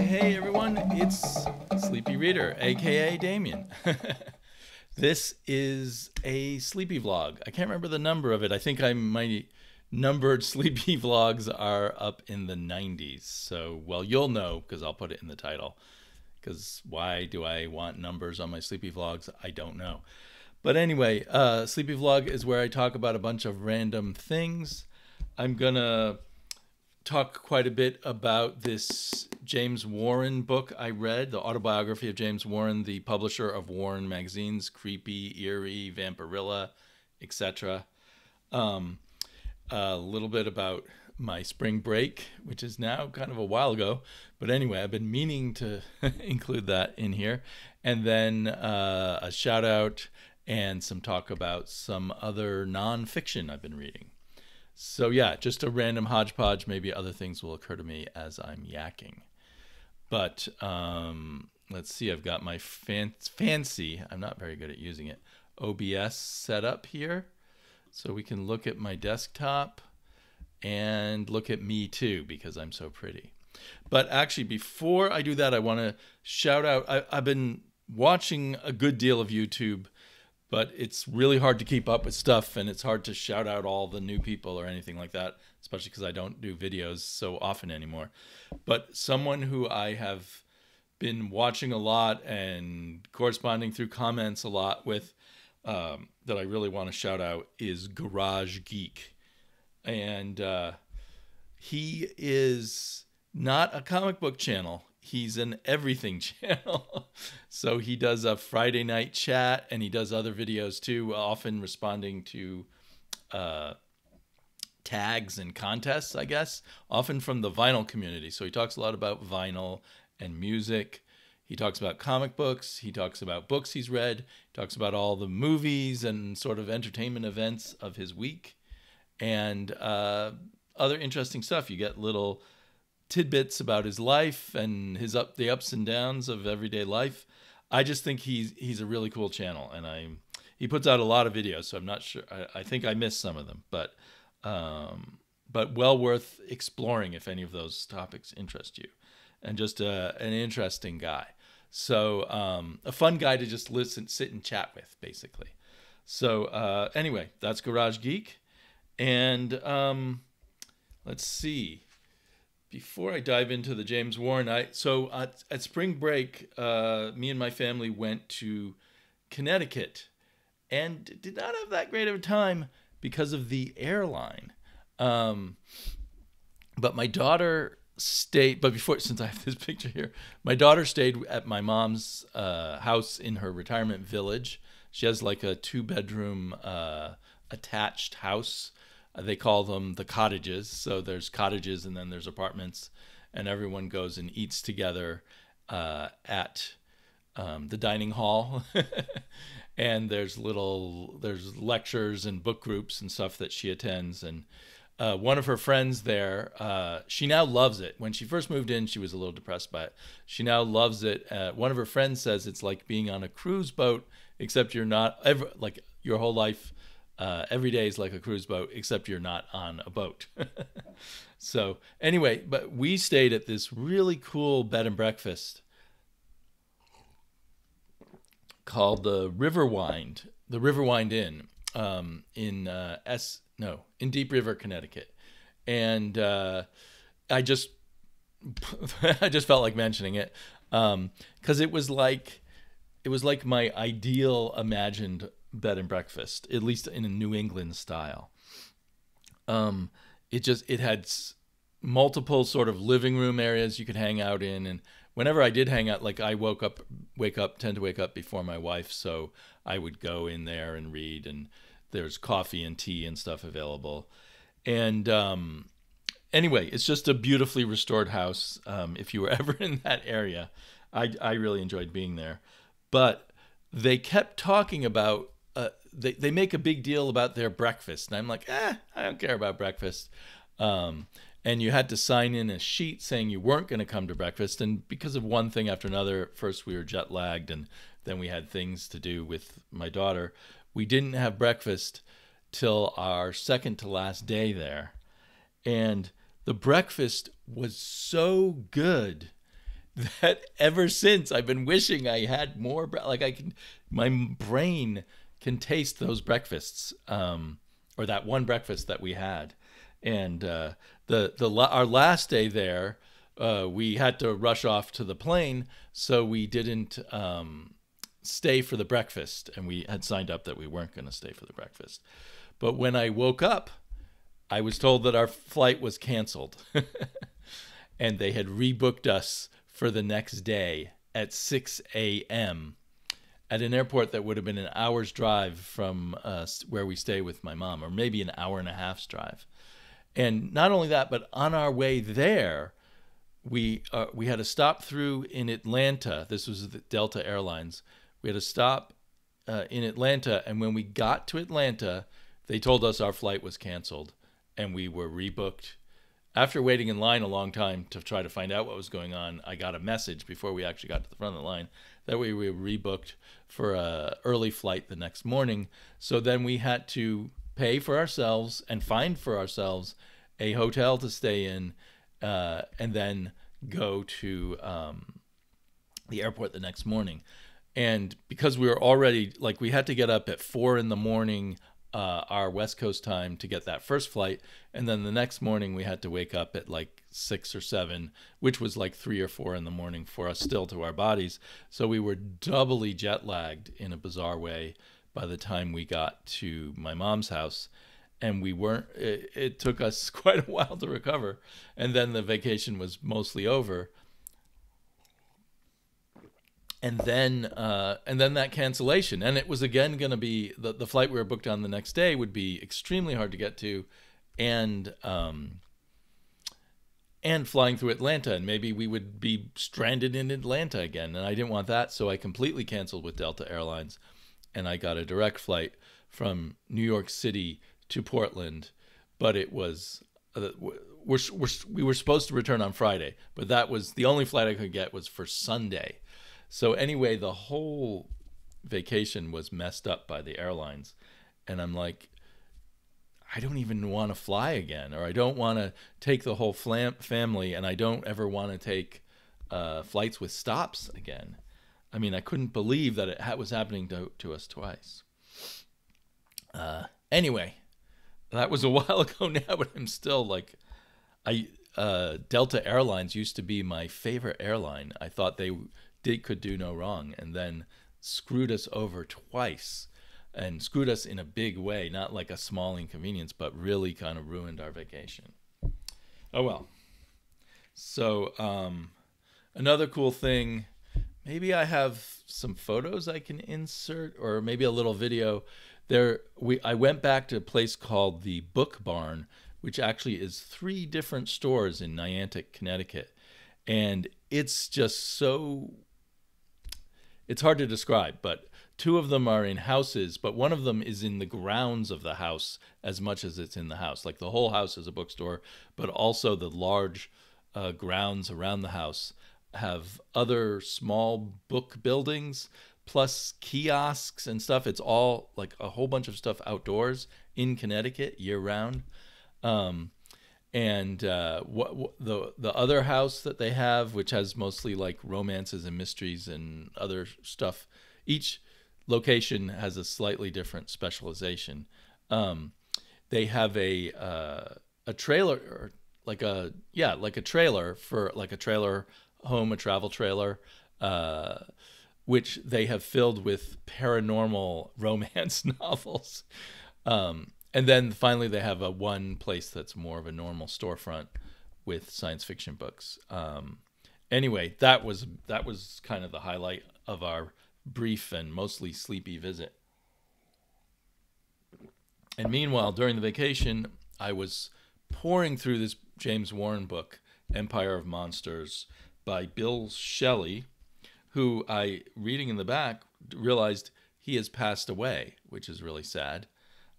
Hey everyone, it's Sleepy Reader, aka Damien. This is a sleepy vlog. I can't remember the number of it. I think my numbered sleepy vlogs are up in the 90s. So, well, you'll know because I'll put it in the title. Because why do I want numbers on my sleepy vlogs? I don't know. But anyway, sleepy vlog is where I talk about a bunch of random things. I'm gonna talk quite a bit about this James Warren book I read, the autobiography of James Warren, the publisher of Warren magazines, Creepy, Eerie, Vampirilla, etc. A little bit about my spring break, which is now kind of a while ago. But anyway, I've been meaning to include that in here. And then a shout out and some talk about some other nonfiction I've been reading. So yeah, just a random hodgepodge. Maybe other things will occur to me as I'm yakking. But let's see, I've got my fancy, I'm not very good at using it, OBS set up here. So we can look at my desktop and look at me too, because I'm so pretty. But actually, before I do that, I want to shout out, I've been watching a good deal of YouTube, but it's really hard to keep up with stuff, and it's hard to shout out all the new people or anything like that, especially because I don't do videos so often anymore. But someone who I have been watching a lot and corresponding through comments a lot with that I really want to shout out is Garage Geek. And he is not a comic book channel. He's an everything channel. So he does a Friday night chat, and he does other videos too, often responding to tags and contests, I guess, often from the vinyl community. So he talks a lot about vinyl and music. He talks about comic books. He talks about books he's read. He talks about all the movies and sort of entertainment events of his week, and other interesting stuff. You get little tidbits about his life and the ups and downs of everyday life. I just think he's a really cool channel, and he puts out a lot of videos, so I'm not sure. I think I missed some of them, but well worth exploring if any of those topics interest you. And just an interesting guy. So a fun guy to just sit and chat with, basically. So anyway, that's Garage Geek. And let's see. Before I dive into the James Warren, at spring break, me and my family went to Connecticut and did not have that great of a time because of the airline. But my daughter stayed, since I have this picture here, my daughter stayed at my mom's house in her retirement village. She has like a 2-bedroom attached house. They call them the cottages. So there's cottages and then there's apartments, and everyone goes and eats together at the dining hall. And there's lectures and book groups and stuff that she attends. And one of her friends there, she now loves it. When she first moved in, she was a little depressed by it. She now loves it. One of her friends says it's like being on a cruise boat, except you're not like your whole life. Every day is like a cruise boat, except you're not on a boat. So anyway, but we stayed at this really cool bed and breakfast called the Riverwind Inn in Deep River, Connecticut. And I just felt like mentioning it because it was like my ideal imagined bed and breakfast, at least in a New England style. It had multiple sort of living room areas you could hang out in, and whenever I did hang out, like I tend to wake up before my wife, so I would go in there and read, and there's coffee and tea and stuff available. And anyway, it's just a beautifully restored house. If you were ever in that area, I really enjoyed being there. But they kept talking about they make a big deal about their breakfast, and I'm like, I don't care about breakfast. And you had to sign in a sheet saying you weren't going to come to breakfast, and because of one thing after another, first we were jet lagged, and then we had things to do with my daughter. We didn't have breakfast till our second to last day there, and the breakfast was so good that ever since I've been wishing I had more. Like my brain can taste those breakfasts, or that one breakfast that we had, and our last day there, we had to rush off to the plane, so we didn't stay for the breakfast, and we had signed up that we weren't going to stay for the breakfast. But when I woke up, I was told that our flight was canceled, and they had rebooked us for the next day at 6 a.m. at an airport that would have been an hour's drive from where we stay with my mom, or maybe an hour and a half's drive. And not only that, but on our way there, we had a stop through in Atlanta. This was the Delta Airlines. We had a stop in Atlanta, and when we got to Atlanta, they told us our flight was canceled, and we were rebooked. After waiting in line a long time to try to find out what was going on, I got a message before we actually got to the front of the line that we were rebooked for a early flight the next morning. So then we had to pay for ourselves and find for ourselves a hotel to stay in, and then go to the airport the next morning. And because we were already, like, we had to get up at 4 a.m, our West Coast time, to get that first flight, and then the next morning we had to wake up at like 6 or 7, which was like 3 or 4 a.m. for us still to our bodies. So we were doubly jet lagged in a bizarre way by the time we got to my mom's house, and we weren't. It took us quite a while to recover, and then the vacation was mostly over. And then that cancellation, and it was again going to be the flight we were booked on the next day would be extremely hard to get to, and flying through Atlanta, and maybe we would be stranded in Atlanta again, and I didn't want that, so I completely canceled with Delta Airlines, and I got a direct flight from New York City to Portland, but it was we were supposed to return on Friday, but that was the only flight I could get was for Sunday. So anyway, the whole vacation was messed up by the airlines. And I'm like, I don't even want to fly again, or I don't want to take the whole family, and I don't ever want to take flights with stops again. I mean, I couldn't believe that it was happening to us twice. Anyway, that was a while ago now, but I'm still like, Delta Airlines used to be my favorite airline. I thought they could do no wrong, and then screwed us over twice, and screwed us in a big way, not like a small inconvenience, but really kind of ruined our vacation. Oh well. So another cool thing, maybe I have some photos I can insert, or maybe a little video. I went back to a place called the Book Barn, which actually is 3 different stores in Niantic, Connecticut, and it's just so, it's hard to describe, but 2 of them are in houses, but one of them is in the grounds of the house as much as it's in the house. Like the whole house is a bookstore, but also the large grounds around the house have other small book buildings, plus kiosks and stuff. It's all like a whole bunch of stuff outdoors in Connecticut year round. And the other house that they have, which has mostly like romances and mysteries and other stuff, each location has a slightly different specialization. They have a trailer, or like a trailer for like a trailer home, a travel trailer, which they have filled with paranormal romance novels. And then finally they have one place that's more of a normal storefront with science fiction books. Anyway, that was kind of the highlight of our brief and mostly sleepy visit. And meanwhile, during the vacation, I was pouring through this James Warren book, Empire of Monsters, by Bill Schelly, who reading in the back, realized he has passed away, which is really sad.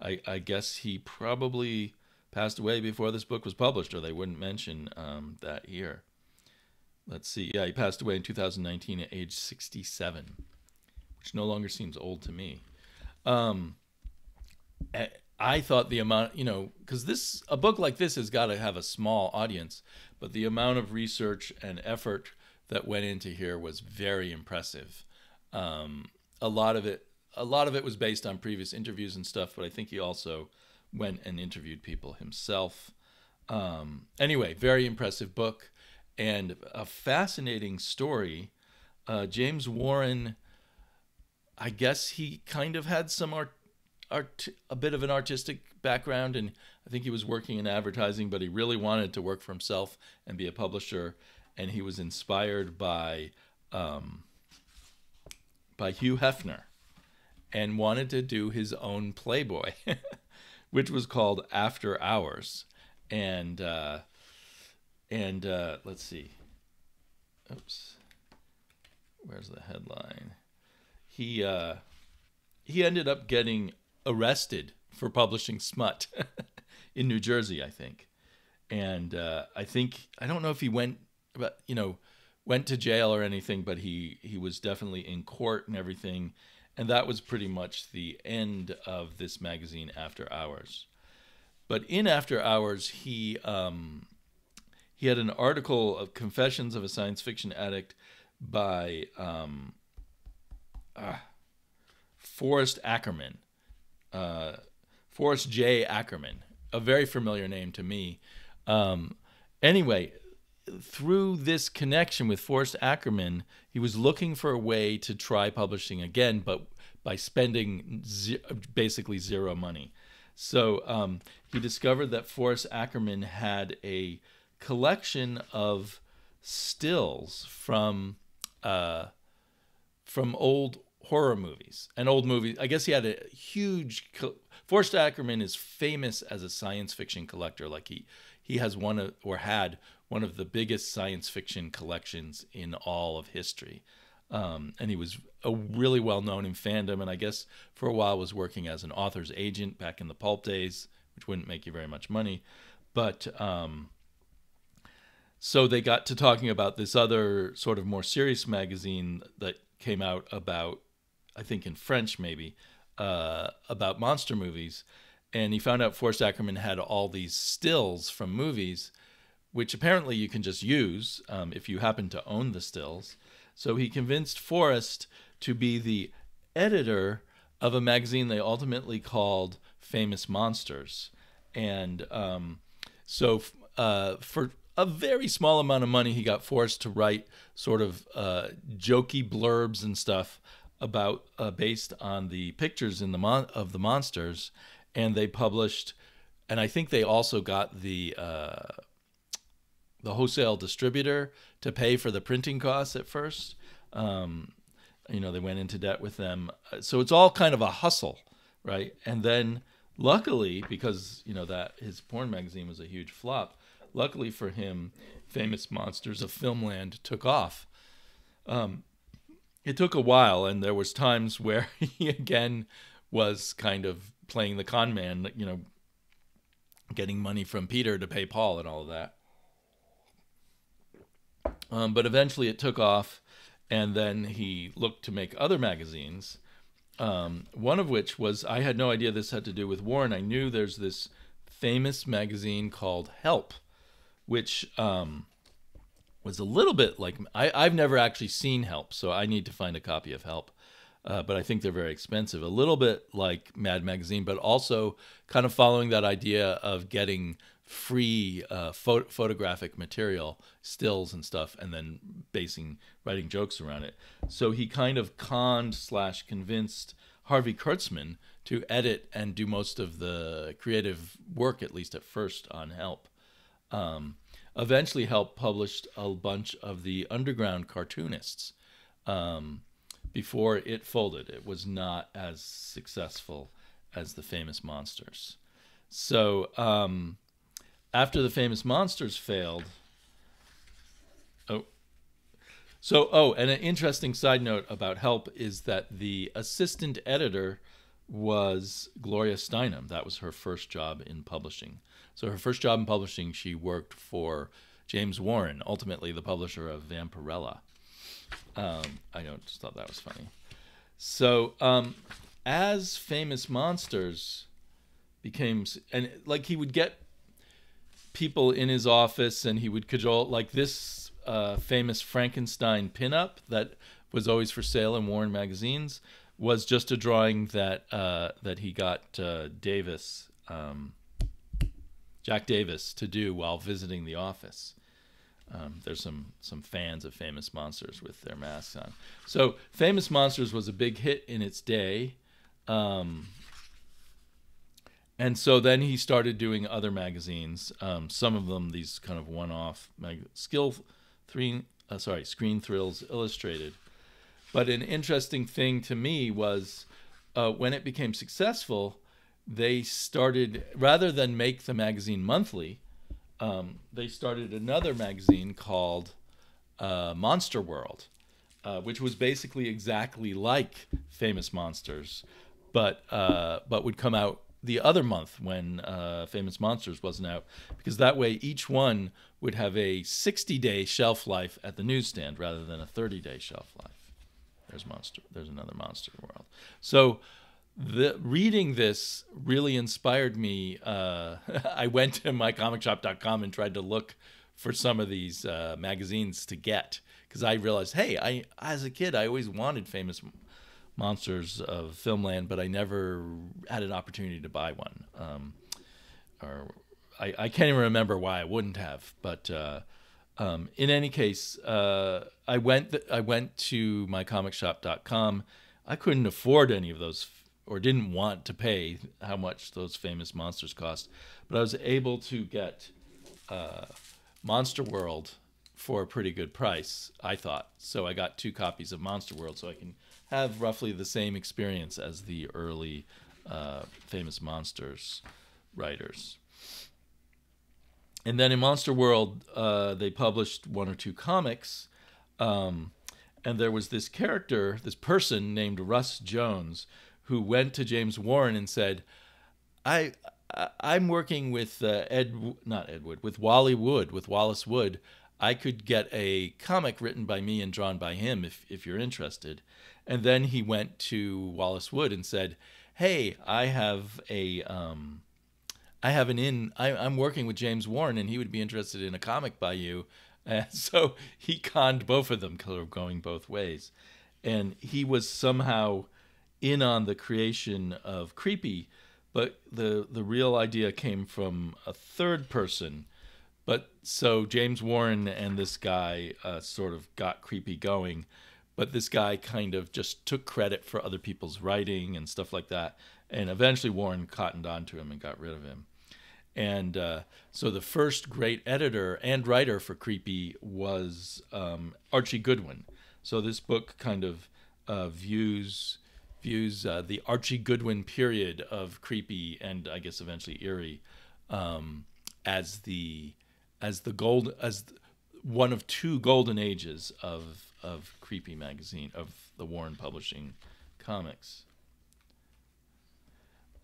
I guess he probably passed away before this book was published, or they wouldn't mention that year. Let's see. Yeah, he passed away in 2019 at age 67, which no longer seems old to me. I thought the amount, because a book like this has got to have a small audience, but the amount of research and effort that went into here was very impressive. A lot of it was based on previous interviews and stuff, but I think he also went and interviewed people himself. Anyway, very impressive book and a fascinating story. James Warren, I guess he kind of had some a bit of an artistic background, and I think he was working in advertising, but he really wanted to work for himself and be a publisher. And he was inspired by Hugh Hefner and wanted to do his own Playboy, which was called After Hours. And let's see. Oops. Where's the headline? He ended up getting arrested for publishing smut in New Jersey, I think. And I don't know if he went to jail or anything, but he was definitely in court and everything. And that was pretty much the end of this magazine, After Hours. But in After Hours, he had an article of Confessions of a Science Fiction Addict by Forrest Ackerman, Forrest J. Ackerman, a very familiar name to me. Anyway, through this connection with Forrest Ackerman, he was looking for a way to try publishing again, but by spending basically zero money. So he discovered that Forrest Ackerman had a collection of stills from old horror movies and old movies. I guess he had a huge. Forrest Ackerman is famous as a science fiction collector. Like he has had one of the biggest science fiction collections in all of history. And he was really well known in fandom, and I guess for a while was working as an author's agent back in the pulp days, which wouldn't make you very much money. But so they got to talking about this other sort of more serious magazine that came out about, I think in French maybe, about monster movies. And he found out Forrest Ackerman had all these stills from movies, which apparently you can just use if you happen to own the stills. So he convinced Forrest to be the editor of a magazine they ultimately called Famous Monsters. And so for a very small amount of money, he got Forrest to write sort of jokey blurbs and stuff about based on the pictures in of the monsters. And they published, and I think they also got the wholesale distributor to pay for the printing costs at first. They went into debt with them. So it's all kind of a hustle, right? And then luckily, because, that his porn magazine was a huge flop, luckily for him, Famous Monsters of Filmland took off. It took a while, and there was times where he again was kind of playing the con man, getting money from Peter to pay Paul and all of that. But eventually it took off, and then he looked to make other magazines, one of which was, I had no idea this had to do with Warren. I knew there's this famous magazine called Help, which was a little bit like, I've never actually seen Help, so I need to find a copy of Help. But I think they're very expensive. A little bit like Mad Magazine, but also kind of following that idea of getting free photographic material, stills and stuff, and then writing jokes around it. So he kind of convinced Harvey Kurtzman to edit and do most of the creative work, at least at first, on Help. Eventually, Help published a bunch of the underground cartoonists. Before it folded, it was not as successful as the Famous Monsters. So after the Famous Monsters failed, and an interesting side note about Help is that the assistant editor was Gloria Steinem. That was her first job in publishing. So her first job in publishing, she worked for James Warren, ultimately the publisher of Vampirella. I just thought that was funny. So as Famous Monsters became, and like he would get people in his office and he would cajole, like this famous Frankenstein pinup that was always for sale in Warren magazines was just a drawing that he got Jack Davis to do while visiting the office. There's some fans of Famous Monsters with their masks on. So Famous Monsters was a big hit in its day. And so then he started doing other magazines. Some of them, these kind of one-off, Screen Thrills Illustrated. But an interesting thing to me was when it became successful, they started, rather than make the magazine monthly, they started another magazine called Monster World, which was basically exactly like Famous Monsters, but would come out the other month when Famous Monsters wasn't out, because that way each one would have a 60-day shelf life at the newsstand rather than a 30-day shelf life. There's another Monster World. So reading this really inspired me. I went to mycomicshop.com and tried to look for some of these magazines to get, because I realized, hey, as a kid, I always wanted Famous Monsters of Filmland, but I never had an opportunity to buy one. I can't even remember why I wouldn't have. But in any case, I went to mycomicshop.com. I couldn't afford any of those, or didn't want to pay how much those Famous Monsters cost, but I was able to get Monster World for a pretty good price, I thought. So I got 2 copies of Monster World, so I can have roughly the same experience as the early Famous Monsters writers. And then in Monster World, they published 1 or 2 comics, and there was this person named Russ Jones, who went to James Warren and said, I'm working with with Wallace Wood. I could get a comic written by me and drawn by him if you're interested. And then he went to Wallace Wood and said, hey, I'm working with James Warren, and he would be interested in a comic by you. And so he conned both of them, kind of going both ways. And he was somehow in on the creation of Creepy, but the real idea came from a third person. But so James Warren and this guy sort of got Creepy going, but this guy kind of just took credit for other people's writing and stuff like that. And eventually Warren cottoned on to him and got rid of him. And so the first great editor and writer for Creepy was Archie Goodwin. So this book kind of views the Archie Goodwin period of Creepy, and I guess eventually Eerie, as one of 2 golden ages of Creepy magazine, of the Warren Publishing comics.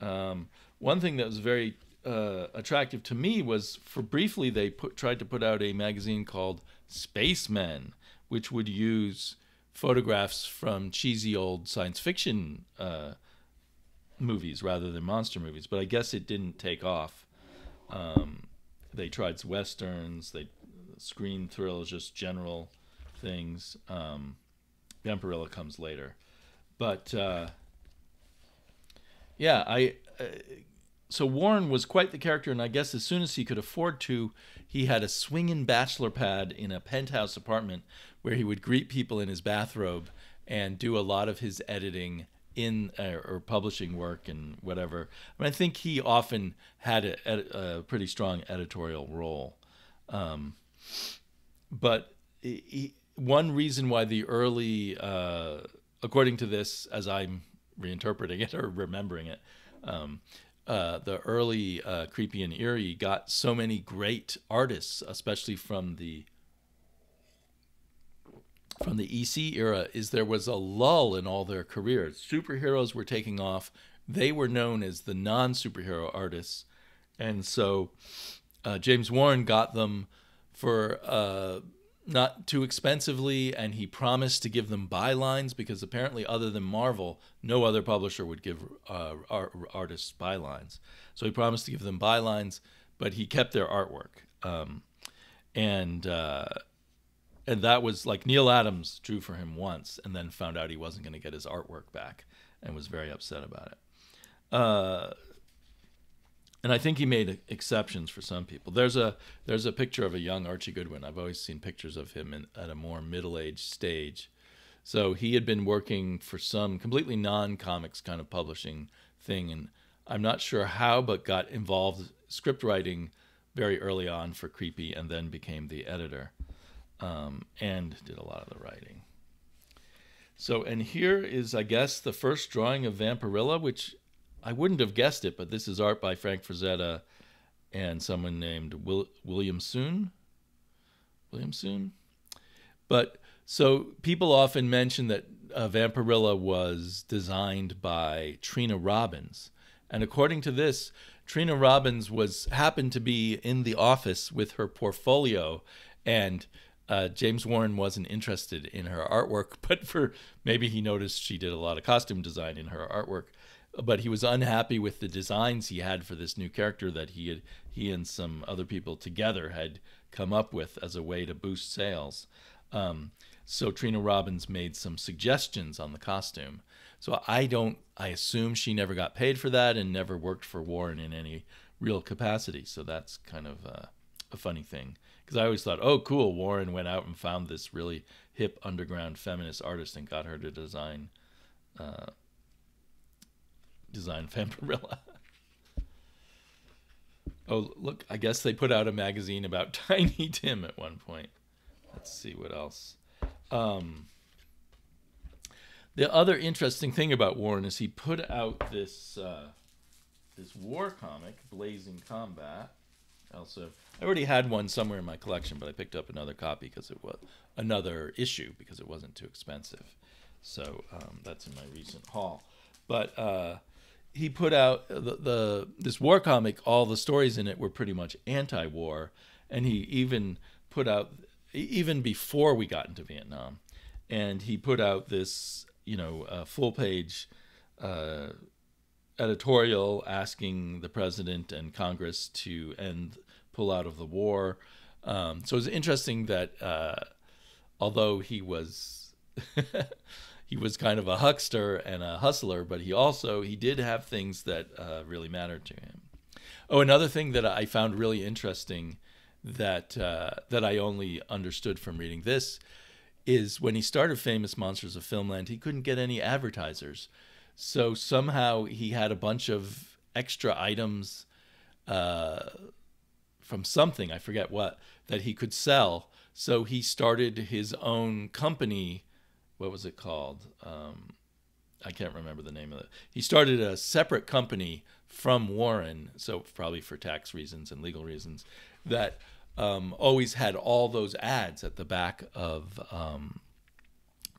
One thing that was very attractive to me was, for briefly, they tried to put out a magazine called Spacemen, which would use photographs from cheesy old science fiction movies rather than monster movies. But I guess it didn't take off. They tried westerns, screen thrills, just general things. Vampirilla comes later. But so Warren was quite the character, and I guess as soon as he could afford to, he had a swinging bachelor pad in a penthouse apartment where he would greet people in his bathrobe and do a lot of his editing or publishing work and whatever. I mean, I think he often had a pretty strong editorial role. But one reason why the early, according to this, as I'm reinterpreting it or remembering it, the early Creepy and Eerie got so many great artists, especially from the EC era, is there was a lull in all their careers. Superheroes were taking off. They were known as the non-superhero artists. And so James Warren got them for not too expensively, and he promised to give them bylines, because apparently other than Marvel, no other publisher would give artists bylines. So he promised to give them bylines, but he kept their artwork. and that was like Neil Adams drew for him once and then found out he wasn't going to get his artwork back and was very upset about it. And I think he made exceptions for some people. There's a picture of a young Archie Goodwin. I've always seen pictures of him at a more middle-aged stage. So he had been working for some completely non-comics kind of publishing thing, and I'm not sure how, but got involved script writing very early on for Creepy, and then became the editor, and did a lot of the writing. So, and here is, I guess, the first drawing of Vampirilla, which I wouldn't have guessed it, but this is art by Frank Frazetta and someone named William Soon. But so people often mention that Vampirilla was designed by Trina Robbins. And according to this, Trina Robbins happened to be in the office with her portfolio, and James Warren wasn't interested in her artwork, but maybe he noticed she did a lot of costume design in her artwork. But he was unhappy with the designs he had for this new character that he and some other people together had come up with as a way to boost sales. So Trina Robbins made some suggestions on the costume. So I assume she never got paid for that and never worked for Warren in any real capacity. So that's kind of a funny thing, because I always thought, oh, cool, Warren went out and found this really hip underground feminist artist and got her to design Vampirilla. Oh, look, I guess they put out a magazine about Tiny Tim at one point. Let's see what else. The other interesting thing about Warren is he put out this war comic, Blazing Combat. Also, I already had one somewhere in my collection, but I picked up another copy because it was another issue because it wasn't too expensive. So that's in my recent haul. But he put out this war comic. All the stories in it were pretty much anti-war, and he even put out, even before we got into Vietnam, and he put out this full-page editorial asking the president and Congress to pull out of the war. So it's interesting that although he was he was kind of a huckster and a hustler, but he did have things that really mattered to him. Oh, another thing that I found really interesting that I only understood from reading this is when he started Famous Monsters of Filmland, he couldn't get any advertisers. So somehow he had a bunch of extra items from something, I forget what, that he could sell. So he started his own company. What was it called? I can't remember the name of it. He started a separate company from Warren, so probably for tax reasons and legal reasons, that always had all those ads at the back of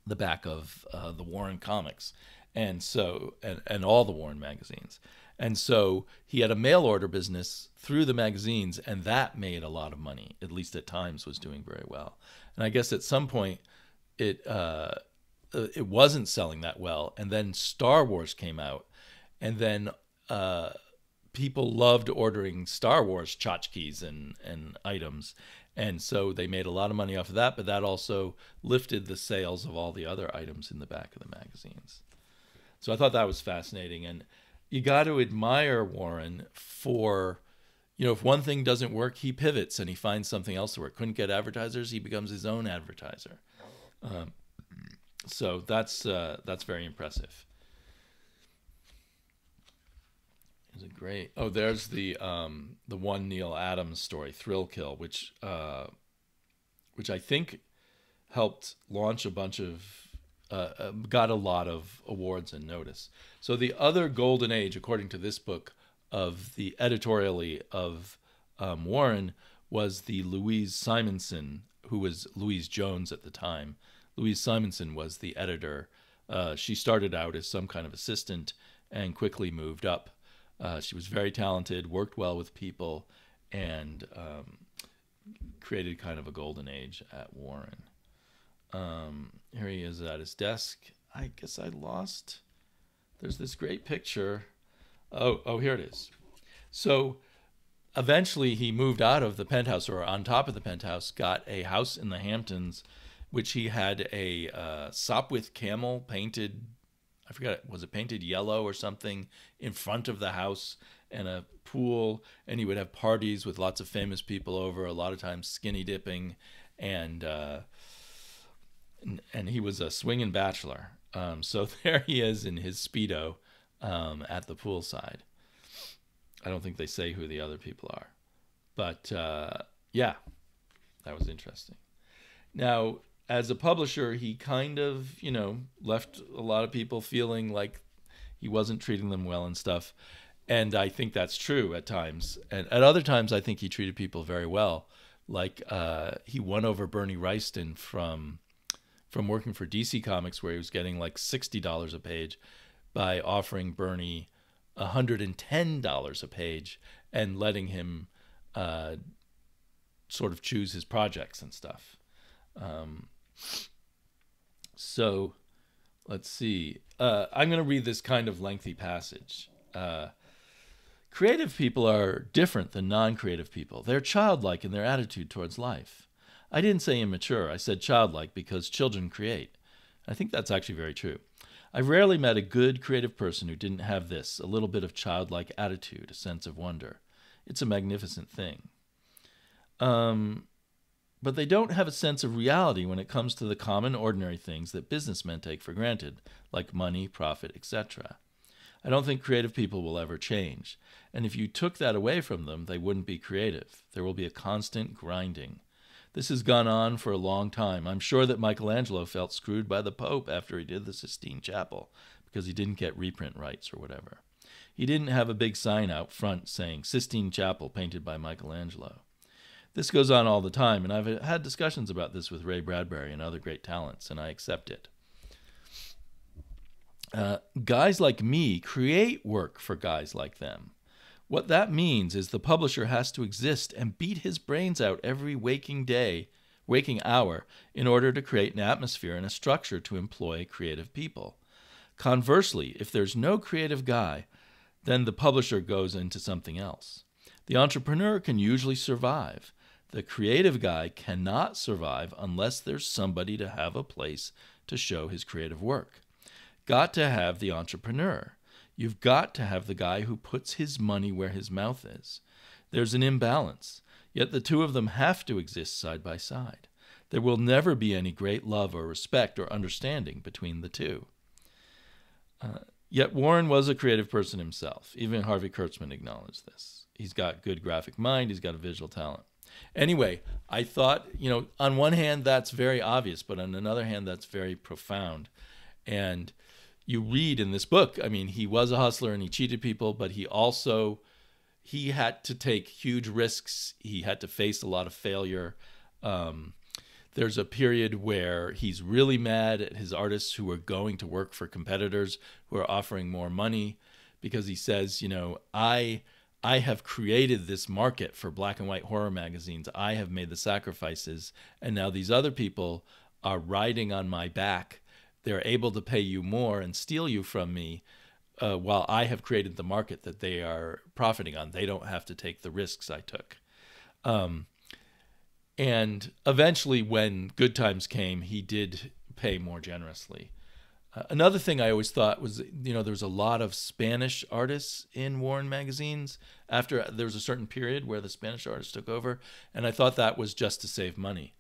the Warren comics, and so and all the Warren magazines. And so he had a mail order business through the magazines, and that made a lot of money. At least at times was doing very well. And I guess at some point it wasn't selling that well, and then Star Wars came out, and then people loved ordering Star Wars tchotchkes and items, and so they made a lot of money off of that, but that also lifted the sales of all the other items in the back of the magazines. So I thought that was fascinating, and you got to admire Warren for, if one thing doesn't work, he pivots and he finds something else to work. Couldn't get advertisers, he becomes his own advertiser. So that's very impressive. Is it great? Oh, there's the one Neil Adams story, Thrill Kill, which I think helped launch a bunch of got a lot of awards and notice. So the other golden age, according to this book, of the editorially of Warren was the Louise Simonson, who was Louise Jones at the time. Louise Simonson was the editor. She started out as some kind of assistant and quickly moved up. She was very talented, worked well with people, and created kind of a golden age at Warren. Here he is at his desk. I guess I lost. There's this great picture. Oh, here it is. So eventually he moved out of the penthouse, or on top of the penthouse, got a house in the Hamptons, which he had a Sopwith camel painted, I forgot, was it painted yellow or something, in front of the house, and a pool, and he would have parties with lots of famous people over, a lot of times skinny dipping, and he was a swinging bachelor. So there he is in his Speedo at the poolside. I don't think they say who the other people are. But yeah, that was interesting. Now, as a publisher, he kind of, left a lot of people feeling like he wasn't treating them well and stuff. And I think that's true at times. And at other times, I think he treated people very well. Like he won over Bernie Wrightson from working for DC Comics, where he was getting like $60 a page, by offering Bernie $110 a page and letting him sort of choose his projects and stuff. So let's see. I'm going to read this kind of lengthy passage. Creative people are different than non-creative people. They're childlike in their attitude towards life. I didn't say immature. I said childlike because children create. I think that's actually very true. I've rarely met a good creative person who didn't have this, a little bit of childlike attitude, a sense of wonder. It's a magnificent thing. But they don't have a sense of reality when it comes to the common, ordinary things that businessmen take for granted, like money, profit, etc. I don't think creative people will ever change. And if you took that away from them, they wouldn't be creative. There will be a constant grinding. This has gone on for a long time. I'm sure that Michelangelo felt screwed by the Pope after he did the Sistine Chapel because he didn't get reprint rights or whatever. He didn't have a big sign out front saying Sistine Chapel painted by Michelangelo. This goes on all the time, and I've had discussions about this with Ray Bradbury and other great talents, and I accept it. Guys like me create work for guys like them. What that means is the publisher has to exist and beat his brains out every waking hour in order to create an atmosphere and a structure to employ creative people. Conversely, if there's no creative guy, then the publisher goes into something else. The entrepreneur can usually survive. The creative guy cannot survive unless there's somebody to have a place to show his creative work. Got to have the entrepreneur. You've got to have the guy who puts his money where his mouth is. There's an imbalance, yet the two of them have to exist side by side. There will never be any great love or respect or understanding between the two. Yet Warren was a creative person himself. Even Harvey Kurtzman acknowledged this. He's got good graphic mind. He's got a visual talent. Anyway, I thought, on one hand, that's very obvious, but on another hand, that's very profound. And you read in this book, I mean, he was a hustler and he cheated people, but he had to take huge risks. He had to face a lot of failure. There's a period where he's really mad at his artists who are going to work for competitors who are offering more money, because he says, I have created this market for black and white horror magazines. I have made the sacrifices, and now these other people are riding on my back. They're able to pay you more and steal you from me, while I have created the market that they are profiting on. They don't have to take the risks I took. And eventually, when good times came, he did pay more generously. Another thing I always thought was, there was a lot of Spanish artists in Warren magazines after there was a certain period where the Spanish artists took over, and I thought that was just to save money.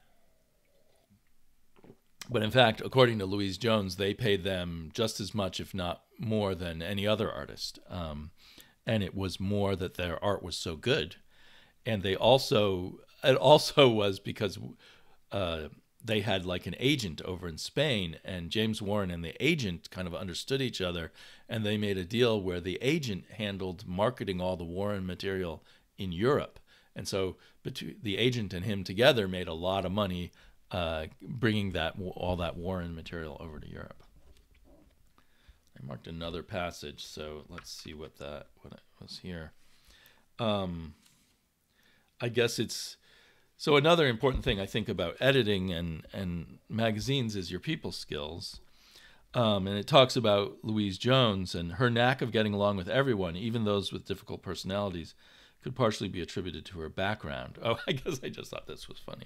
But in fact, according to Louise Jones, they paid them just as much, if not more, than any other artist. And it was more that their art was so good. And it also was because they had like an agent over in Spain, and James Warren and the agent kind of understood each other, and they made a deal where the agent handled marketing all the Warren material in Europe. And so the agent and him together made a lot of money bringing all that Warren material over to Europe. I marked another passage, so let's see what it was here. I guess so another important thing I think about editing and magazines is your people skills. And it talks about Louise Jones and her knack of getting along with everyone, even those with difficult personalities, could partially be attributed to her background. Oh, I guess I just thought this was funny.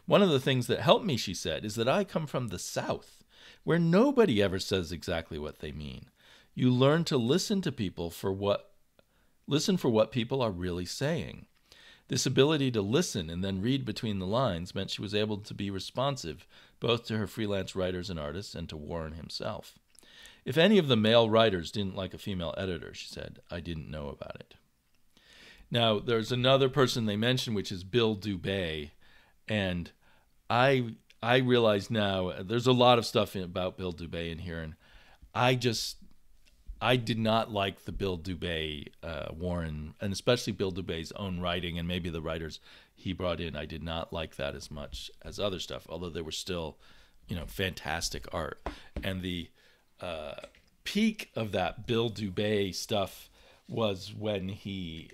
One of the things that helped me, she said, is that I come from the South, where nobody ever says exactly what they mean. You learn to listen for what people are really saying. This ability to listen and then read between the lines meant she was able to be responsive both to her freelance writers and artists and to Warren himself. If any of the male writers didn't like a female editor, she said, I didn't know about it. Now, there's another person they mentioned, which is Bill Dubay, and I realize now there's a lot of stuff about Bill Dubay in here, and I did not like the Bill Dubay Warren, and especially Bill Dubay's own writing, and maybe the writers he brought in. I did not like that as much as other stuff, although there were still, fantastic art. And the peak of that Bill Dubay stuff was when he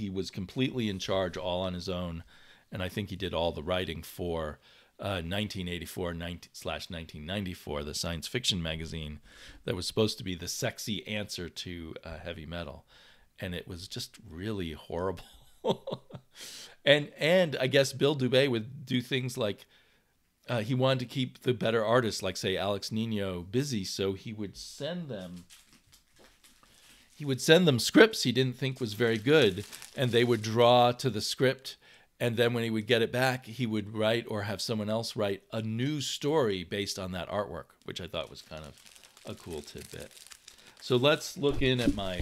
was completely in charge, all on his own, and I think he did all the writing for 1984/1994, the science fiction magazine that was supposed to be the sexy answer to heavy metal, and it was just really horrible. and I guess Bill Dubay would do things like he wanted to keep the better artists, like say Alex Nino, busy, so he would send them scripts he didn't think was very good, and they would draw to the script. And then when he would get it back, he would write or have someone else write a new story based on that artwork, which I thought was kind of a cool tidbit. So let's look in at my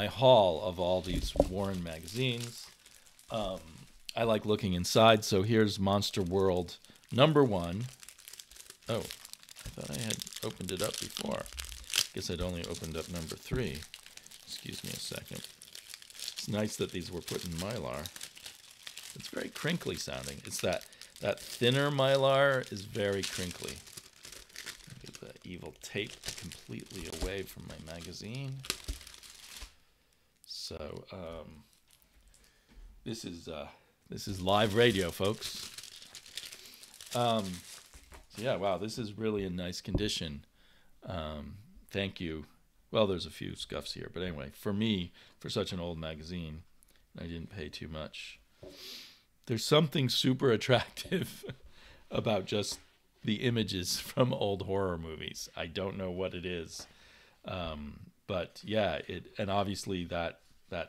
haul of all these Warren magazines. I like looking inside, so here's Monster World #1. Oh, I thought I had opened it up before. Guess I'd only opened up #3. Excuse me a second. It's nice that these were put in Mylar. It's very crinkly sounding. It's that thinner Mylar is very crinkly. Get the evil tape completely away from my magazine. So this is live radio, folks. So yeah, wow, this is really in nice condition. Thank you. Well, there's a few scuffs here, but anyway, for me, for such an old magazine, I didn't pay too much. There's something super attractive about just the images from old horror movies. I don't know what it is. But yeah, and obviously that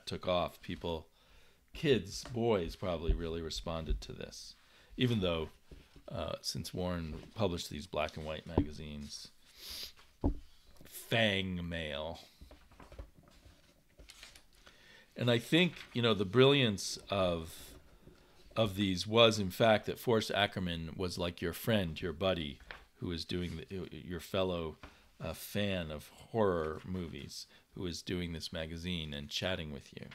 took off. Kids, boys probably really responded to this. Even though, since Warren published these black and white magazines, Fang Mail. And I think, the brilliance of these was, in fact, that Forrest Ackerman was like your friend, your buddy, who was doing your fellow fan of horror movies, who was doing this magazine and chatting with you.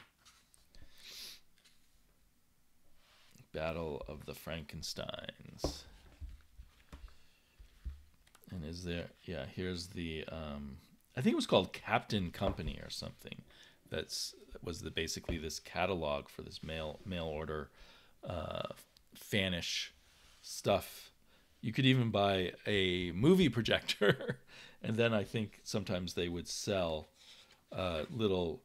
Battle of the Frankensteins. And here's the, I think it was called Captain Company or something. That was basically this catalog for this mail order fanish stuff. You could even buy a movie projector, and then I think sometimes they would sell little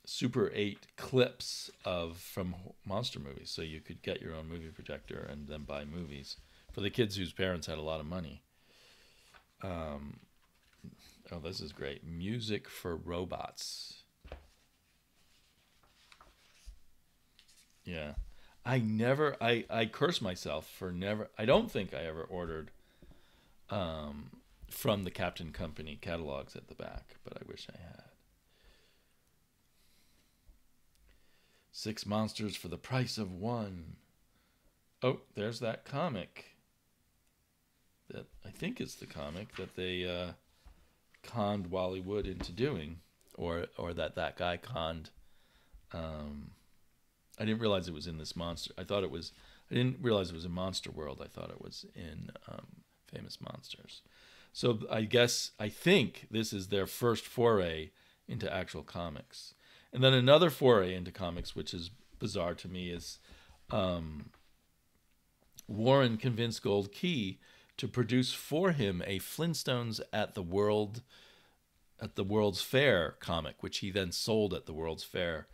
Super 8 clips from monster movies, so you could get your own movie projector and then buy movies for the kids whose parents had a lot of money. Oh, this is great. Music for Robots. Yeah. I curse myself for never, I don't think I ever ordered from the Captain Company catalogs at the back, but I wish I had. 6 monsters for the price of 1. Oh, there's that comic. That I think is the comic that they conned Wally Wood into doing, or that guy conned. I didn't realize it was in this monster. I didn't realize it was in Monster World. I thought it was in Famous Monsters. So I think this is their first foray into actual comics. And then another foray into comics, which is bizarre to me, is Warren convinced Gold Key to produce for him a Flintstones at the World's Fair comic, which he then sold at the World's Fair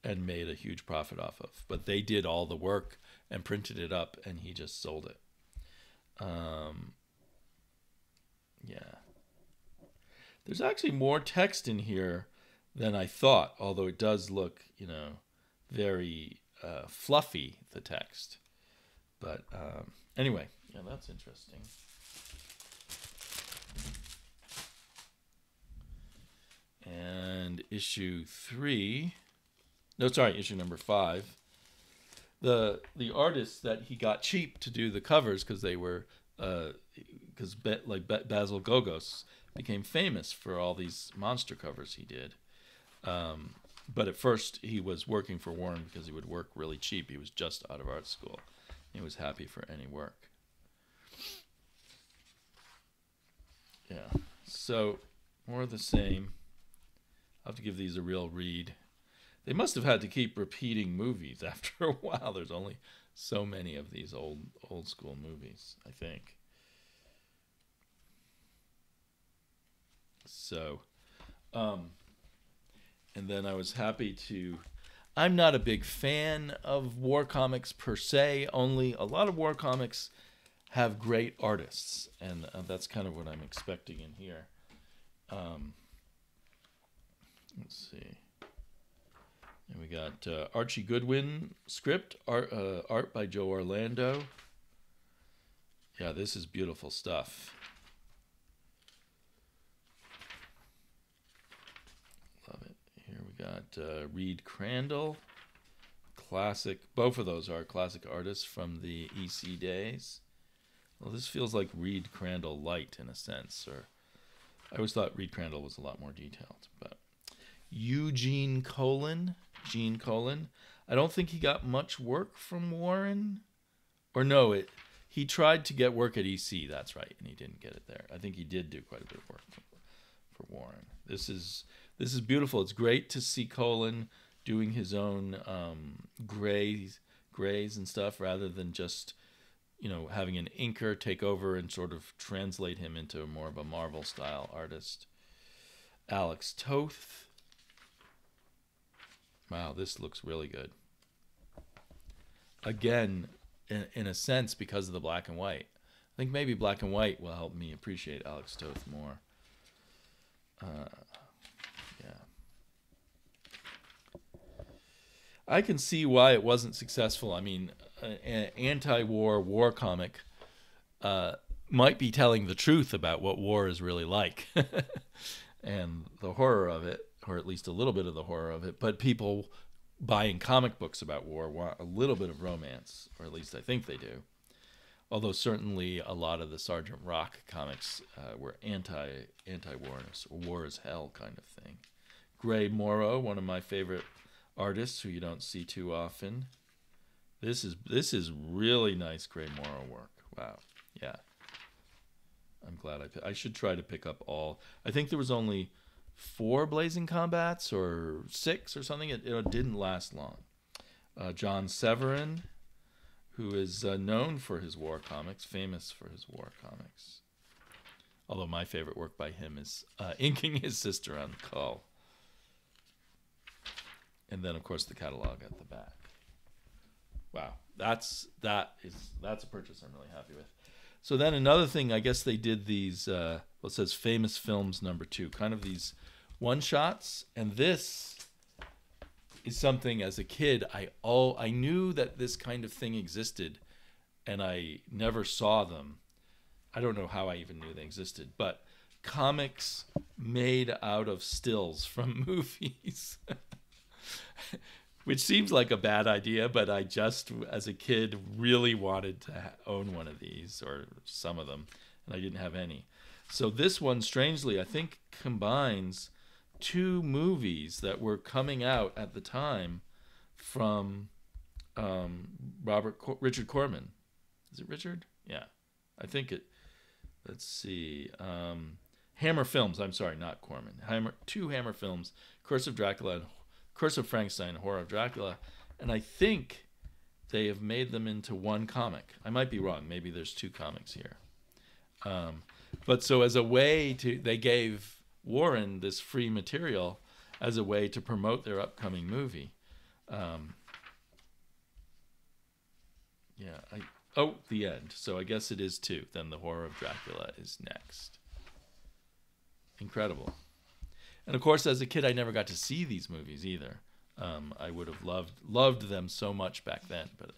and made a huge profit off of. But they did all the work and printed it up, and he just sold it. Yeah. There's actually more text in here than I thought, although it does look, very fluffy, the text. But anyway, yeah, that's interesting. And issue number 5. The artists that he got cheap to do the covers because they were Basil Gogos became famous for all these monster covers he did. But at first he was working for Warren because he would work really cheap. He was just out of art school. He was happy for any work. Yeah. So more of the same. I'll have to give these a real read. They must have had to keep repeating movies after a while. There's only so many of these old school movies, I think. So, and then I was happy to... I'm not a big fan of war comics per se, only a lot of war comics have great artists, and that's kind of what I'm expecting in here. Let's see. And we got Archie Goodwin script, art by Joe Orlando. Yeah, this is beautiful stuff. Love it. Here we got Reed Crandall, classic. Both of those are classic artists from the EC days. Well, this feels like Reed Crandall light in a sense, or I always thought Reed Crandall was a lot more detailed. But Gene Colan. I don't think he got much work from Warren, or no, he tried to get work at EC. That's right, and he didn't get it there. I think he did do quite a bit of work for Warren. This is beautiful. It's great to see Colan doing his own grays and stuff rather than just having an inker take over and sort of translate him into more of a Marvel style artist. Alex Toth. Wow, this looks really good. Again, in a sense, because of the black and white. I think maybe black and white will help me appreciate Alex Toth more. Yeah. I can see why it wasn't successful. I mean, an anti-war war comic might be telling the truth about what war is really like and the horror of it, or at least a little bit of the horror of it. But people buying comic books about war want a little bit of romance, or at least I think they do. Although certainly a lot of the Sergeant Rock comics were anti-warness, or war is hell kind of thing. Gray Morrow, one of my favorite artists who you don't see too often. This is really nice Gray Morrow work. Wow. Yeah. I'm glad I should try to pick up all. I think there was only 4 Blazing Combats or 6 or something. It didn't last long. John Severin, who is known for his war comics, famous for his war comics. Although my favorite work by him is inking his sister on Cull. And then, of course, the catalog at the back. Wow, that's a purchase I'm really happy with. So then another thing, I guess they did these, it says Famous Films #2, kind of these one-shots. And this is something, as a kid, I knew that this kind of thing existed, and I never saw them. I don't know how I even knew they existed, but comics made out of stills from movies. Which seems like a bad idea, but I just, as a kid, really wanted to own one of these, or some of them, and I didn't have any. So this one, strangely, I think combines 2 movies that were coming out at the time from Richard Corman. Is it Richard? Yeah. I think it, let's see. Hammer Films, I'm sorry, not Corman. 2 Hammer Films, Curse of Dracula and Curse of Frankenstein, Horror of Dracula, and I think they have made them into one comic. I might be wrong. Maybe there's 2 comics here. But so as a way they gave Warren this free material as a way to promote their upcoming movie. Um, yeah, oh, the end. So I guess it is 2. Then the Horror of Dracula is next. Incredible. And of course, as a kid, I never got to see these movies either. I would have loved them so much back then, but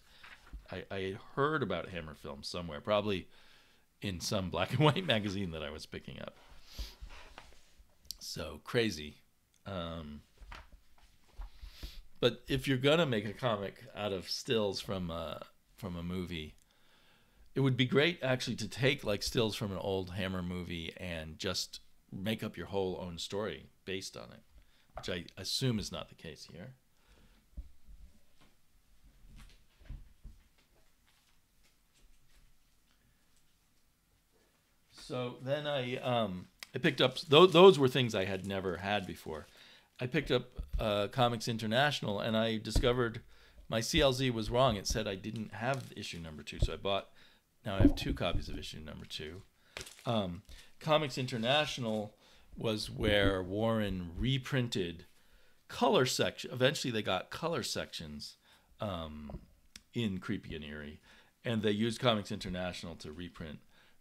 I had heard about Hammer Films somewhere, probably in some black and white magazine that I was picking up. So crazy. But if you're gonna make a comic out of stills from a movie, it would be great actually to take like stills from an old Hammer movie and just make up your whole own story based on it, which I assume is not the case here. So then I picked up those were things I had never had before. I picked up Comics International, and I discovered my CLZ was wrong. It said I didn't have issue number 2, so now I have 2 copies of issue number 2. Comics International was where Warren reprinted color section. Eventually, they got color sections in Creepy and Eerie, and they used Comics International to reprint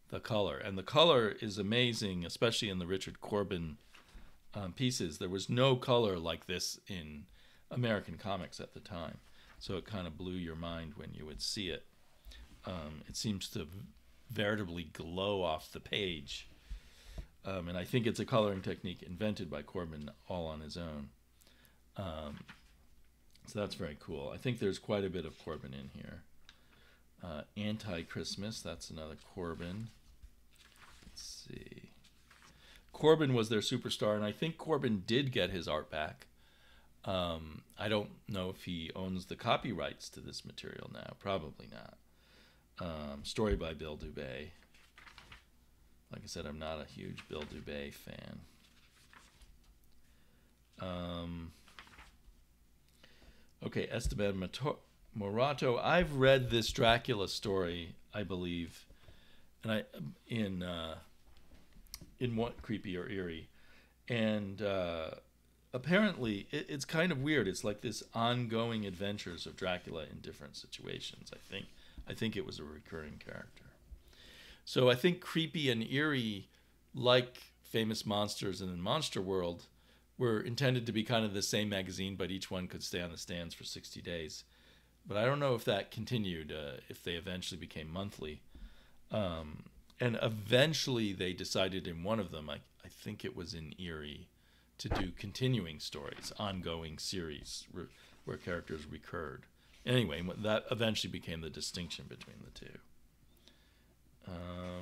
the color. And the color is amazing, especially in the Richard Corbin pieces. There was no color like this in American comics at the time, so it kind of blew your mind when you would see it. It seems to veritably glow off the page. And I think it's a coloring technique invented by Corbin all on his own. So that's very cool. I think there's quite a bit of Corbin in here. Anti-Christmas, that's another Corbin. Let's see. Corbin was their superstar, and I think Corbin did get his art back. I don't know if he owns the copyrights to this material now. Probably not. Story by Bill Dubay. Like I said, I'm not a huge Bill Dubay fan. Okay, Esteban Morato. I've read this Dracula story, I believe, and in what Creepy or Eerie, and apparently it's kind of weird. It's like this ongoing adventures of Dracula in different situations. I think it was a recurring character. So I think Creepy and Eerie, like Famous Monsters and Monster World, were intended to be kind of the same magazine, but each one could stay on the stands for 60 days. But I don't know if that continued, if they eventually became monthly. And eventually they decided in one of them, I think it was in Eerie, to do continuing stories, ongoing series where characters recurred. Anyway, that eventually became the distinction between the two.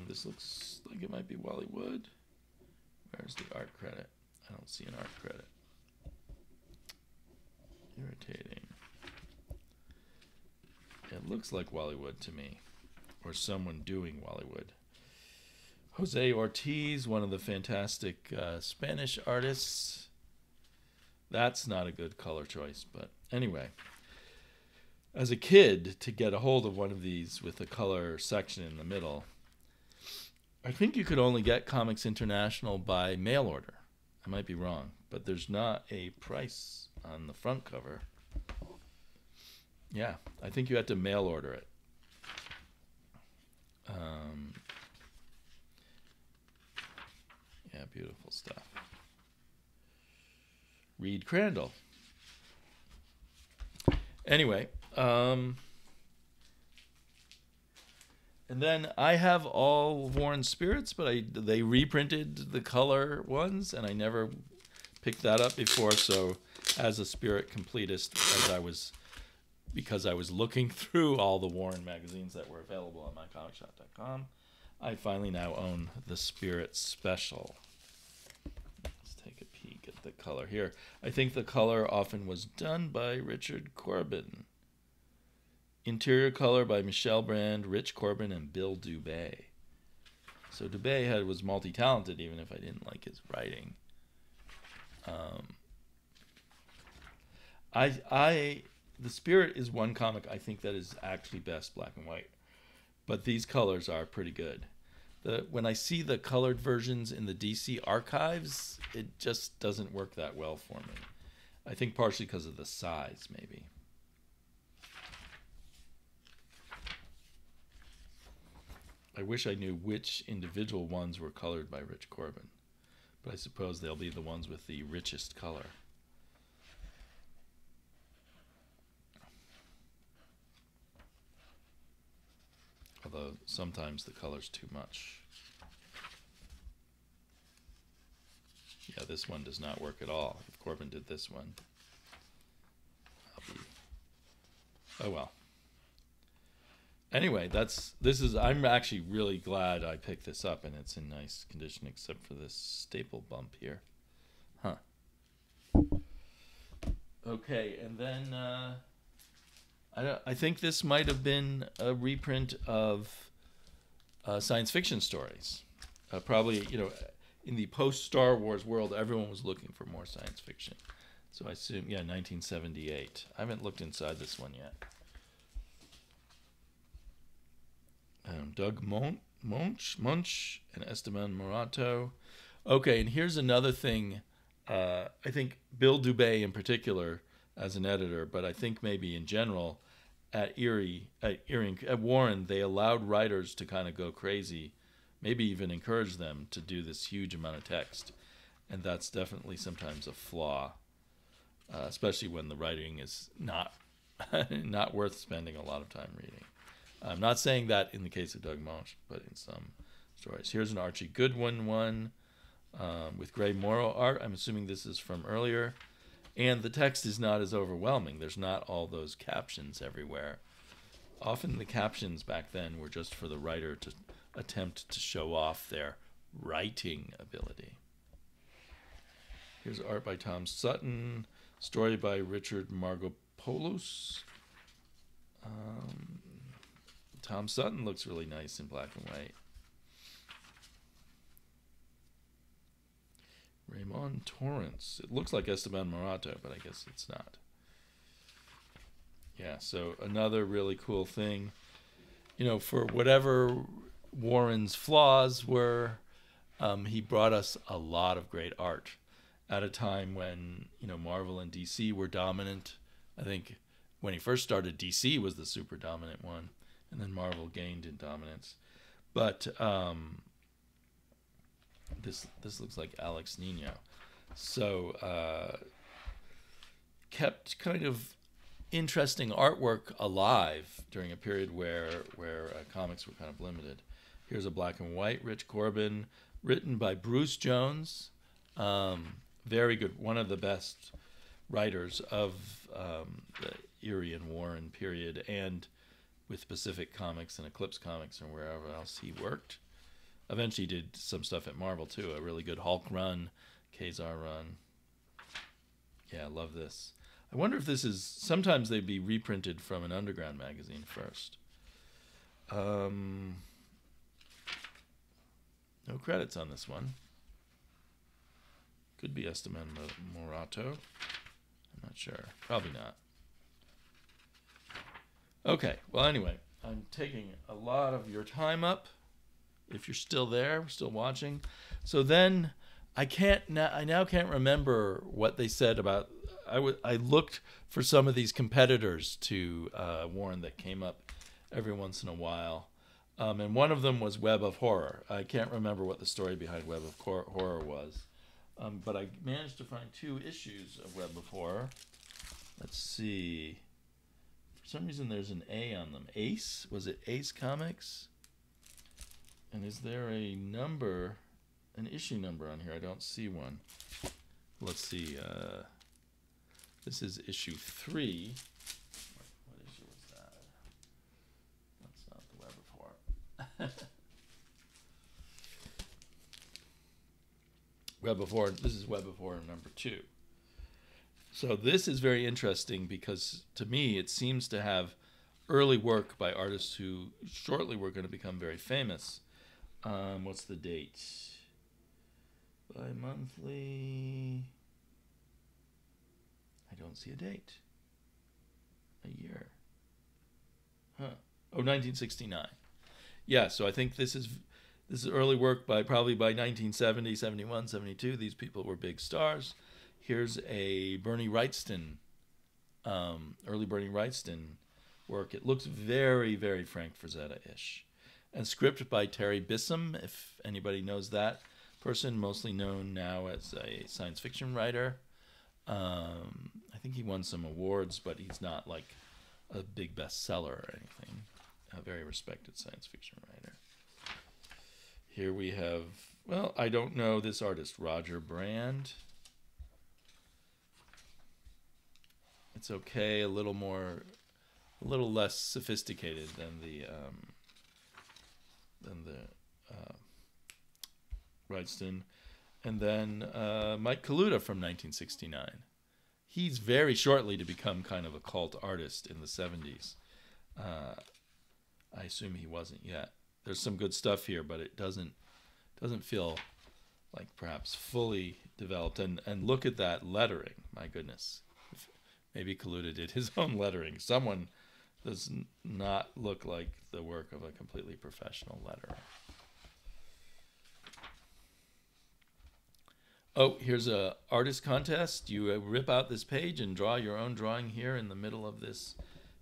This looks like it might be Wally Wood. Where's the art credit? I don't see an art credit. Irritating. It looks like Wally Wood to me, or someone doing Wally Wood. Jose Ortiz, one of the fantastic Spanish artists. That's not a good color choice, but anyway. As a kid, to get a hold of one of these with a color section in the middle, I think you could only get Comics International by mail order. I might be wrong, but there's not a price on the front cover. Yeah, I think you had to mail order it. Yeah, beautiful stuff. Reed Crandall. Anyway, and then I have all Warren Spirits, but they reprinted the color ones, and I never picked that up before. So, as a Spirit completist, because I was looking through all the Warren magazines that were available on mycomicshop.com, I finally now own the Spirit Special. Let's take a peek at the color here. I think the color often was done by Richard Corbin. Interior color by Michelle Brand, Rich Corbin, and Bill Dubay. So Dubay was multi-talented, even if I didn't like his writing. The Spirit is one comic I think that is actually best black and white, but these colors are pretty good. When I see the colored versions in the DC archives, it just doesn't work that well for me. I think partially because of the size, maybe. I wish I knew which individual ones were colored by Rich Corbin, but I suppose they'll be the ones with the richest color. Although sometimes the color's too much. Yeah, this one does not work at all. If Corbin did this one, oh well. Anyway, I'm actually really glad I picked this up, and it's in nice condition except for this staple bump here. Huh. Okay, and then I think this might have been a reprint of science fiction stories. Probably, in the post-Star Wars world, everyone was looking for more science fiction. So I assume, 1978. I haven't looked inside this one yet. Doug Munch and Esteban Morato. Okay, and here's another thing. I think Bill Dubay in particular as an editor, but I think maybe in general at Warren, they allowed writers to kind of go crazy, maybe even encourage them to do this huge amount of text. And that's definitely sometimes a flaw, especially when the writing is not not worth spending a lot of time reading. I'm not saying that in the case of Doug Munch, but in some stories. Here's an Archie Goodwin one with Gray Morrow art. I'm assuming this is from earlier. And the text is not as overwhelming. There's not all those captions everywhere. Often the captions back then were just for the writer to attempt to show off their writing ability. Here's art by Tom Sutton, story by Richard Margopoulos. Tom Sutton looks really nice in black and white. Raymond Torrance. It looks like Esteban Morato, but I guess it's not. Yeah, so another really cool thing. For whatever Warren's flaws were, he brought us a lot of great art at a time when, Marvel and DC were dominant. I think when he first started, DC was the super dominant one, and then Marvel gained in dominance. But this looks like Alex Nino. So kept kind of interesting artwork alive during a period where comics were kind of limited. Here's a black and white Rich Corbin, written by Bruce Jones. Very good, one of the best writers of the Erie and Warren period, and with Pacific Comics and Eclipse Comics and wherever else he worked. Eventually he did some stuff at Marvel too, a really good Hulk run, Kazar run. Yeah, I love this. I wonder if this is, sometimes they'd be reprinted from an underground magazine first. No credits on this one. Could be Esteban Morato. I'm not sure. Probably not. Okay, well anyway, I'm taking a lot of your time up. If you're still there, still watching. So then I now can't remember what they said about, I looked for some of these competitors to Warren that came up every once in a while. And one of them was Web of Horror. I can't remember what the story behind Web of Horror was. But I managed to find 2 issues of Web of Horror. Let's see. For some reason there's an A on them. Ace? Was it Ace Comics? And is there a number, an issue number on here? I don't see one. Let's see. This is issue 3. What issue was that? That's not the Web of Horror. Web of Horror. This is Web of Horror number 2. So this is very interesting because to me it seems to have early work by artists who shortly were going to become very famous. What's the date? Bi-monthly. I don't see a date. A year. Huh. Oh, 1969. Yeah, so I think this is early work probably by 1970, 71, 72. These people were big stars. Here's a Bernie Wrightston, early Bernie Wrightston work. It looks very, very Frank Frazetta-ish. and script by Terry Bissum, if anybody knows that person, mostly known now as a science fiction writer. I think he won some awards, but he's not like a big bestseller or anything. A very respected science fiction writer. Here we have, well, I don't know this artist, Roger Brand. It's okay, a little less sophisticated than the Wrightston. And then Mike Kaluta from 1969. He's very shortly to become kind of a cult artist in the 70s. I assume he wasn't yet. There's some good stuff here, but it doesn't feel like perhaps fully developed. And look at that lettering. My goodness. Maybe Kaluta did his own lettering. Someone does not look like the work of a completely professional letterer. Oh, here's a artist contest. You rip out this page and draw your own drawing here in the middle of this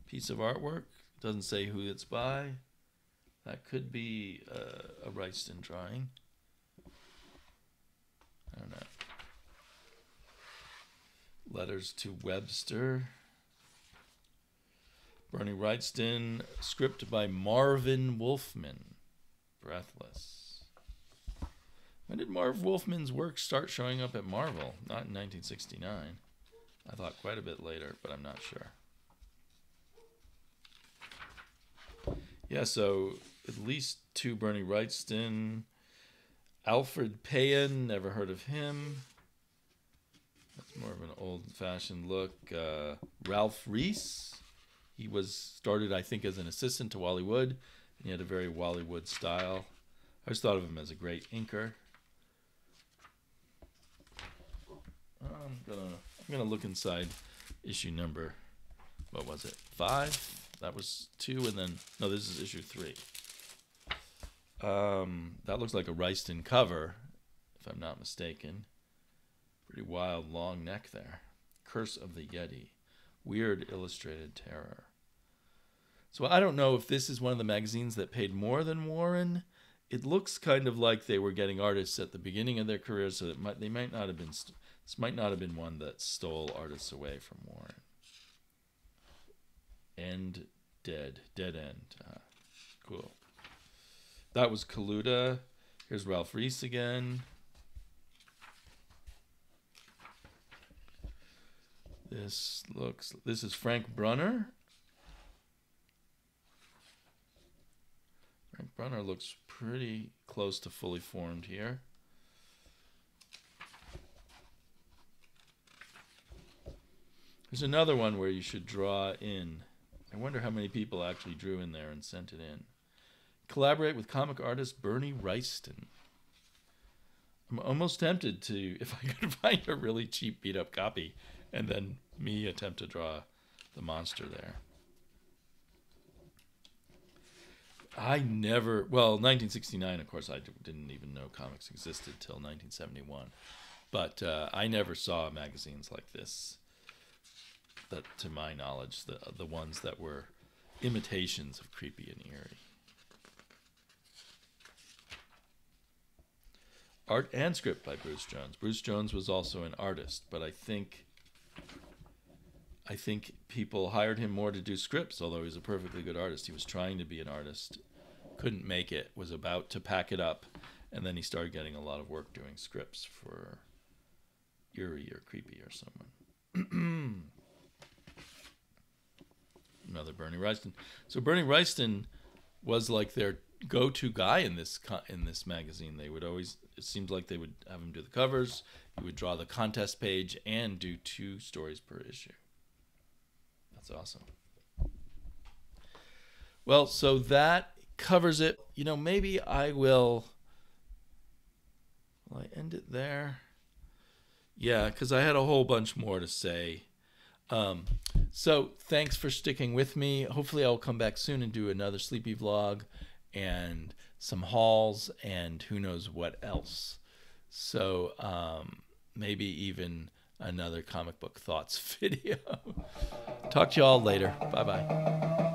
piece of artwork. It doesn't say who it's by. That could be a Wrightston drawing. I don't know. Letters to Webster. Bernie Wrightston. Script by Marvin Wolfman. Breathless. When did Marv Wolfman's work start showing up at Marvel? Not in 1969. I thought quite a bit later, but I'm not sure. Yeah, so at least 2 Bernie Wrightston. Alfred Payan, never heard of him. That's more of an old-fashioned look. Ralph Reese. He was started, I think, as an assistant to Wally Wood, and he had a very Wally Wood style. I always thought of him as a great inker. I'm gonna look inside issue number, what was it, 5? That was 2, and then, no, this is issue 3. That looks like a Wrightston cover, if I'm not mistaken. Pretty wild, long neck there. Curse of the Yeti. Weird illustrated terror. So I don't know if this is one of the magazines that paid more than Warren. It looks kind of like they were getting artists at the beginning of their careers, so they might not have been. This might not have been one that stole artists away from Warren. End dead end. Cool. That was Kaluta. Here's Ralph Reese again. This is Frank Brunner. Frank Brunner looks pretty close to fully formed here. There's another one where you should draw in. I wonder how many people actually drew in there and sent it in. Collaborate with comic artist Bernie Wrightston. I'm almost tempted to, if I could find a really cheap beat-up copy, and then me attempt to draw the monster there. 1969, of course, I didn't even know comics existed till 1971. But I never saw magazines like this. That, to my knowledge, the ones that were imitations of Creepy and Eerie. Art and script by Bruce Jones. Bruce Jones was also an artist, but I think people hired him more to do scripts, although he's a perfectly good artist. He was trying to be an artist, couldn't make it, was about to pack it up, and then he started getting a lot of work doing scripts for Eerie or Creepy or someone. Another Bernie Wrightston. So Bernie Wrightston was like their go-to guy in this magazine. They would always, it seemed like they would have him do the covers, he would draw the contest page, and do 2 stories per issue. That's awesome. Well, so that covers it. You know, maybe I will I end it there? Yeah, because I had a whole bunch more to say. So thanks for sticking with me. Hopefully I'll come back soon and do another Sleepy vlog and some hauls and who knows what else. So maybe even another comic book thoughts video. Talk to you all later. Bye-bye.